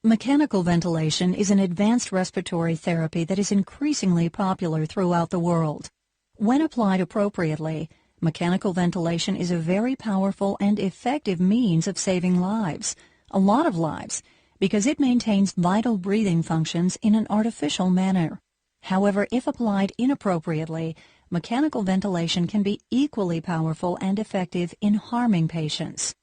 Mechanical ventilation is an advanced respiratory therapy that is increasingly popular throughout the world. When applied appropriately, mechanical ventilation is a very powerful and effective means of saving lives, a lot of lives, because it maintains vital breathing functions in an artificial manner. However, if applied inappropriately, mechanical ventilation can be equally powerful and effective in harming patients.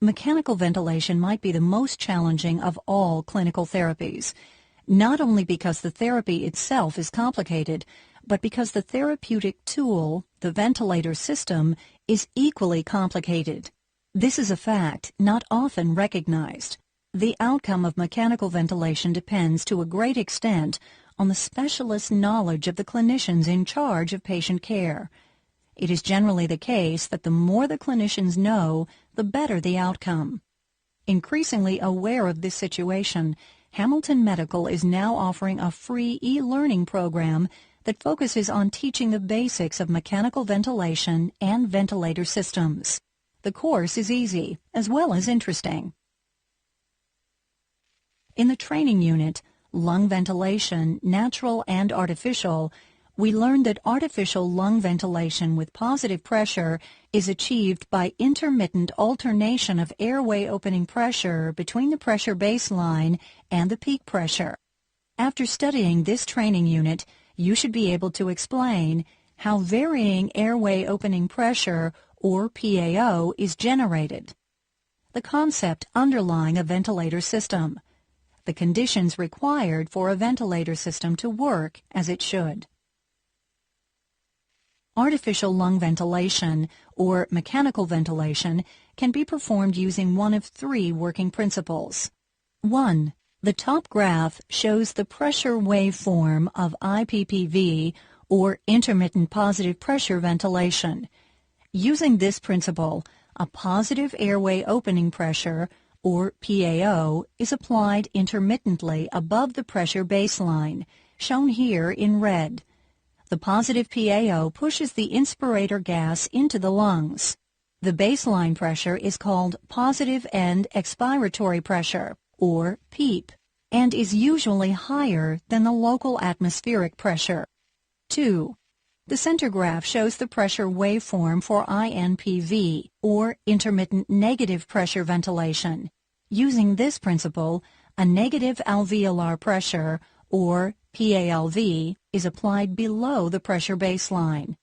Mechanical ventilation might be the most challenging of all clinical therapies, not only because the therapy itself is complicated, but because the therapeutic tool, the ventilator system, is equally complicated. This is a fact not often recognized. The outcome of mechanical ventilation depends to a great extent on the specialist knowledge of the clinicians in charge of patient care. It is generally the case that the more the clinicians know, the better the outcome. Increasingly aware of this situation, Hamilton Medical is now offering a free e-learning program that focuses on teaching the basics of mechanical ventilation and ventilator systems. The course is easy, as well as interesting. In the training unit, Lung Ventilation, Natural and Artificial, we learned that artificial lung ventilation with positive pressure is achieved by intermittent alternation of airway opening pressure between the pressure baseline and the peak pressure. After studying this training unit, you should be able to explain how varying airway opening pressure, or PAO, is generated, the concept underlying a ventilator system, the conditions required for a ventilator system to work as it should. Artificial lung ventilation, or mechanical ventilation, can be performed using one of three working principles. 1. The top graph shows the pressure waveform of IPPV, or intermittent positive pressure ventilation. Using this principle, a positive airway opening pressure, or PAO, is applied intermittently above the pressure baseline, shown here in red. The positive PAO pushes the inspirator gas into the lungs. The baseline pressure is called positive end expiratory pressure, or PEEP, and is usually higher than the local atmospheric pressure. 2. The center graph shows the pressure waveform for INPV, or intermittent negative pressure ventilation. Using this principle, a negative alveolar pressure, or PALV, is applied below the pressure baseline.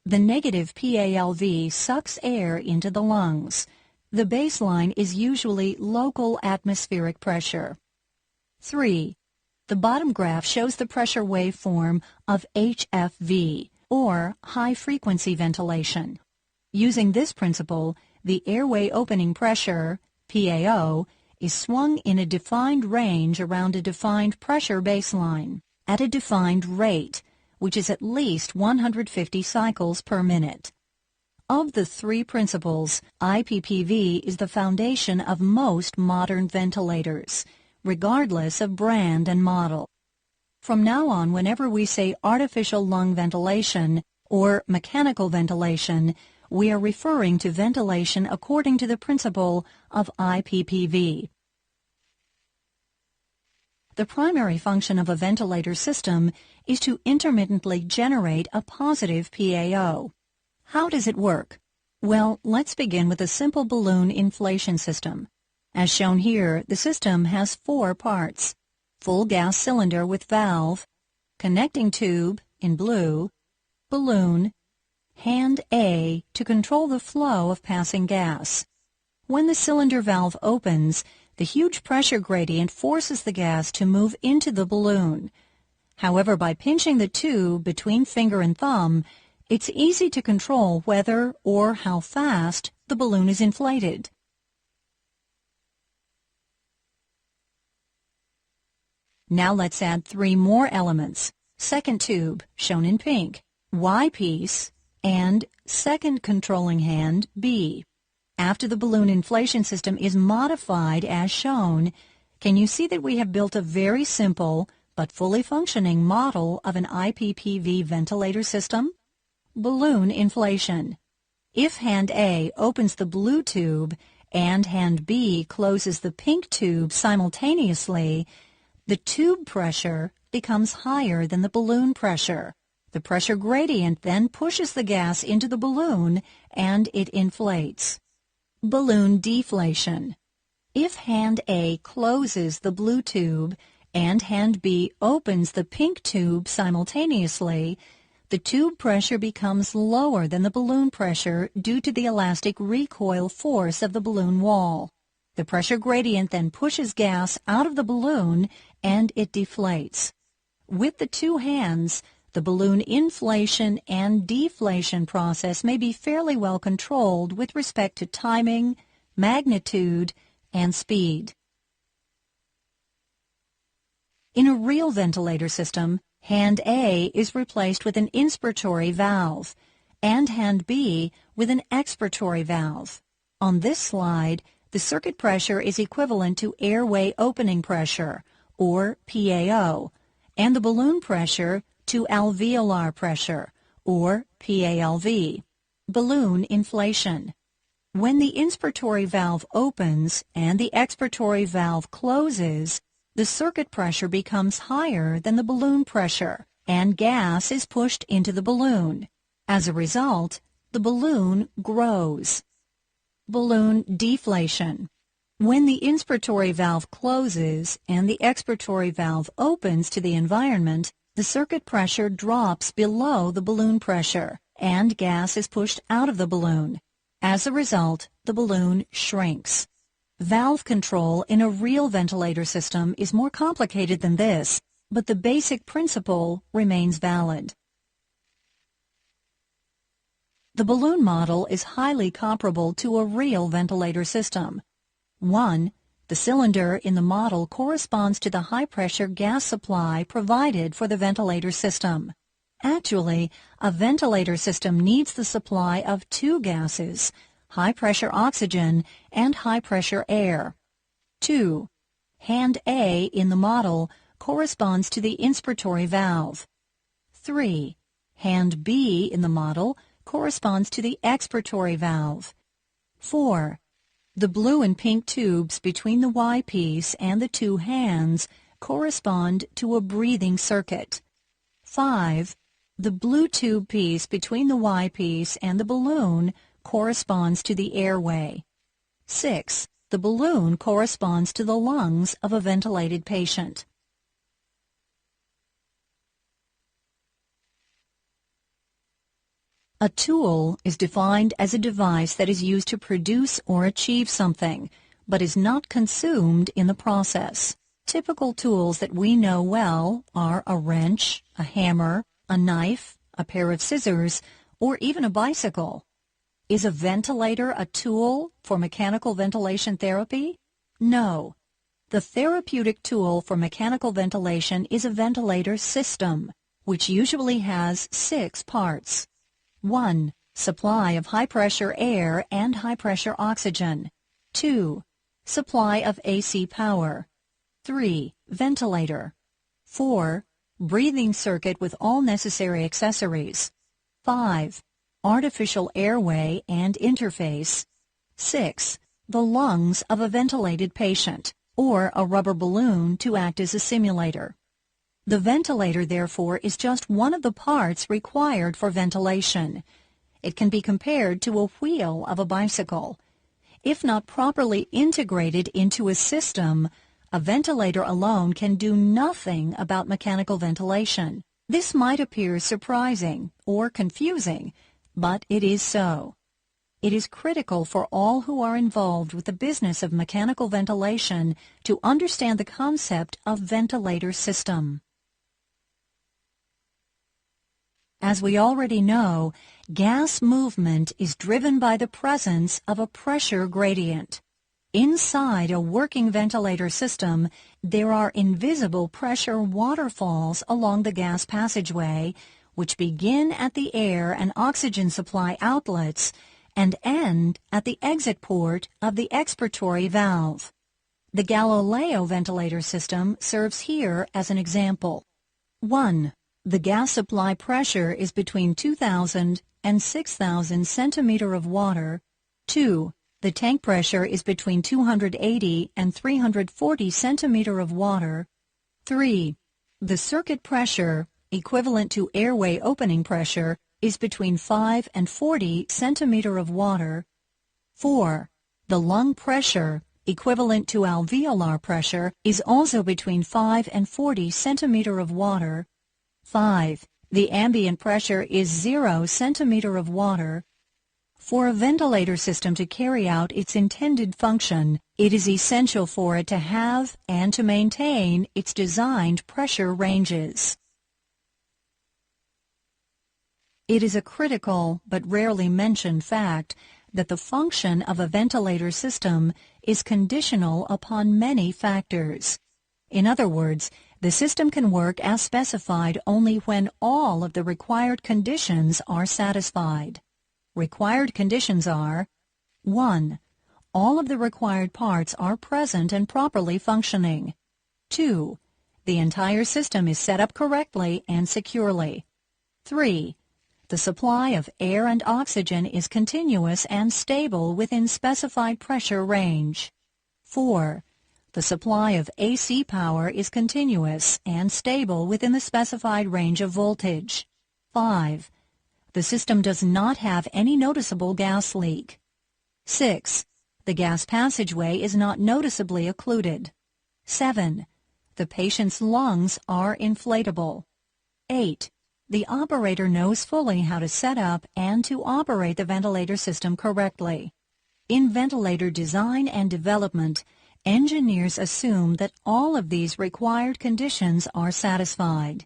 The negative PALV sucks air into the lungs. The baseline is usually local atmospheric pressure. 3. The bottom graph shows the pressure waveform of HFV, or high-frequency ventilation. Using this principle, the airway opening pressure, PAO, is swung in a defined range around a defined pressure baseline, at a defined rate, which is at least 150 cycles per minute. Of the three principles, IPPV is the foundation of most modern ventilators, regardless of brand and model. From now on, whenever we say artificial lung ventilation or mechanical ventilation, we are referring to ventilation according to the principle of IPPV. The primary function of a ventilator system is to intermittently generate a positive PAO. How does it work? Well, let's begin with a simple balloon inflation system. As shown here, the system has four parts: full gas cylinder with valve, connecting tube in blue, balloon, hand A to control the flow of passing gas. When the cylinder valve opens, the huge pressure gradient forces the gas to move into the balloon. However, by pinching the tube between finger and thumb, it's easy to control whether or how fast the balloon is inflated. Now let's add 3 more elements. Second tube, shown in pink, Y piece, and second controlling hand, B. After the balloon inflation system is modified as shown, can you see that we have built a very simple but fully functioning model of an IPPV ventilator system? Balloon inflation. If hand A opens the blue tube and hand B closes the pink tube simultaneously, the tube pressure becomes higher than the balloon pressure. The pressure gradient then pushes the gas into the balloon and it inflates. Balloon deflation. If hand A closes the blue tube and hand B opens the pink tube simultaneously, the tube pressure becomes lower than the balloon pressure due to the elastic recoil force of the balloon wall. The pressure gradient then pushes gas out of the balloon and it deflates. With the two hands, the balloon inflation and deflation process may be fairly well controlled with respect to timing, magnitude, and speed. In a real ventilator system, hand A is replaced with an inspiratory valve, and hand B with an expiratory valve. On this slide, the circuit pressure is equivalent to airway opening pressure, or PAO, and the balloon pressure to alveolar pressure, or PALV. Balloon inflation. When the inspiratory valve opens and the expiratory valve closes, the circuit pressure becomes higher than the balloon pressure, and gas is pushed into the balloon. As a result, the balloon grows. Balloon deflation. When the inspiratory valve closes and the expiratory valve opens to the environment, the circuit pressure drops below the balloon pressure, and gas is pushed out of the balloon. As a result, the balloon shrinks. Valve control in a real ventilator system is more complicated than this, but the basic principle remains valid. The balloon model is highly comparable to a real ventilator system. 1. The cylinder in the model corresponds to the high-pressure gas supply provided for the ventilator system. Actually, a ventilator system needs the supply of 2 gases, high-pressure oxygen and high-pressure air. 2. Hand A in the model corresponds to the inspiratory valve. 3. Hand B in the model corresponds to the expiratory valve. 4. The blue and pink tubes between the Y piece and the 2 hands correspond to a breathing circuit. 5. The blue tube piece between the Y piece and the balloon corresponds to the airway. 6. The balloon corresponds to the lungs of a ventilated patient. A tool is defined as a device that is used to produce or achieve something, but is not consumed in the process. Typical tools that we know well are a wrench, a hammer, a knife, a pair of scissors, or even a bicycle. Is a ventilator a tool for mechanical ventilation therapy? No. The therapeutic tool for mechanical ventilation is a ventilator system, which usually has 6 parts. 1. Supply of high-pressure air and high-pressure oxygen. 2. Supply of AC power. 3. Ventilator. 4. Breathing circuit with all necessary accessories. 5. Artificial airway and interface. 6. The lungs of a ventilated patient, or a rubber balloon to act as a simulator. The ventilator, therefore, is just one of the parts required for ventilation. It can be compared to a wheel of a bicycle. If not properly integrated into a system, a ventilator alone can do nothing about mechanical ventilation. This might appear surprising or confusing, but it is so. It is critical for all who are involved with the business of mechanical ventilation to understand the concept of ventilator system. As we already know, gas movement is driven by the presence of a pressure gradient. Inside a working ventilator system, there are invisible pressure waterfalls along the gas passageway, which begin at the air and oxygen supply outlets and end at the exit port of the expiratory valve. The Galileo ventilator system serves here as an example. 1. The gas supply pressure is between 2,000 and 6,000 centimeter of water. 2. The tank pressure is between 280 and 340 centimeter of water. 3. The circuit pressure, equivalent to airway opening pressure, is between 5 and 40 centimeter of water. 4. The lung pressure, equivalent to alveolar pressure, is also between 5 and 40 centimeter of water. 5. The ambient pressure is 0 centimeter of water. For a ventilator system to carry out its intended function, it is essential for it to have and to maintain its designed pressure ranges. It is a critical but rarely mentioned fact that the function of a ventilator system is conditional upon many factors. In other words, the system can work as specified only when all of the required conditions are satisfied. Required conditions are: 1. All of the required parts are present and properly functioning. 2. The entire system is set up correctly and securely. 3. The supply of air and oxygen is continuous and stable within specified pressure range. 4. The supply of AC power is continuous and stable within the specified range of voltage. 5. The system does not have any noticeable gas leak. 6. The gas passageway is not noticeably occluded. 7. The patient's lungs are inflatable. 8. The operator knows fully how to set up and to operate the ventilator system correctly. In ventilator design and development, engineers assume that all of these required conditions are satisfied.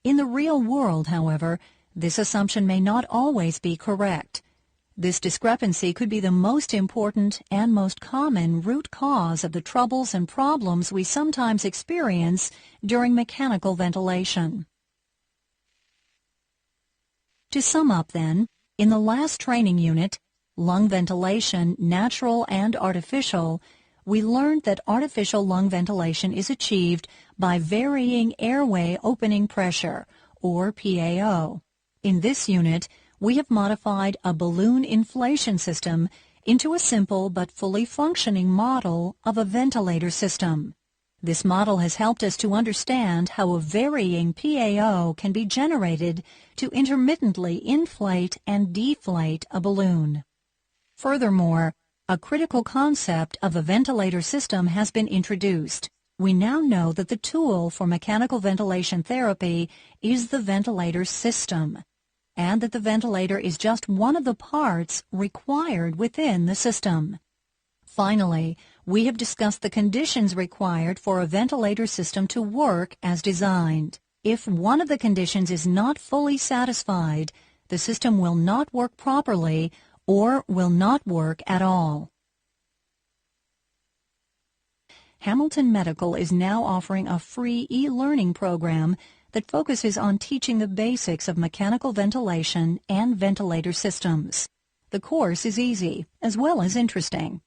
In the real world, however, this assumption may not always be correct. This discrepancy could be the most important and most common root cause of the troubles and problems we sometimes experience during mechanical ventilation. To sum up then, in the last training unit, Lung Ventilation, Natural and Artificial, we learned that artificial lung ventilation is achieved by varying airway opening pressure, or PAO. In this unit, we have modified a balloon inflation system into a simple but fully functioning model of a ventilator system. This model has helped us to understand how a varying PAO can be generated to intermittently inflate and deflate a balloon. Furthermore, a critical concept of a ventilator system has been introduced. We now know that the tool for mechanical ventilation therapy is the ventilator system, and that the ventilator is just one of the parts required within the system. Finally, we have discussed the conditions required for a ventilator system to work as designed. If one of the conditions is not fully satisfied, the system will not work properly or will not work at all. Hamilton Medical is now offering a free e-learning program that focuses on teaching the basics of mechanical ventilation and ventilator systems. The course is easy as well as interesting.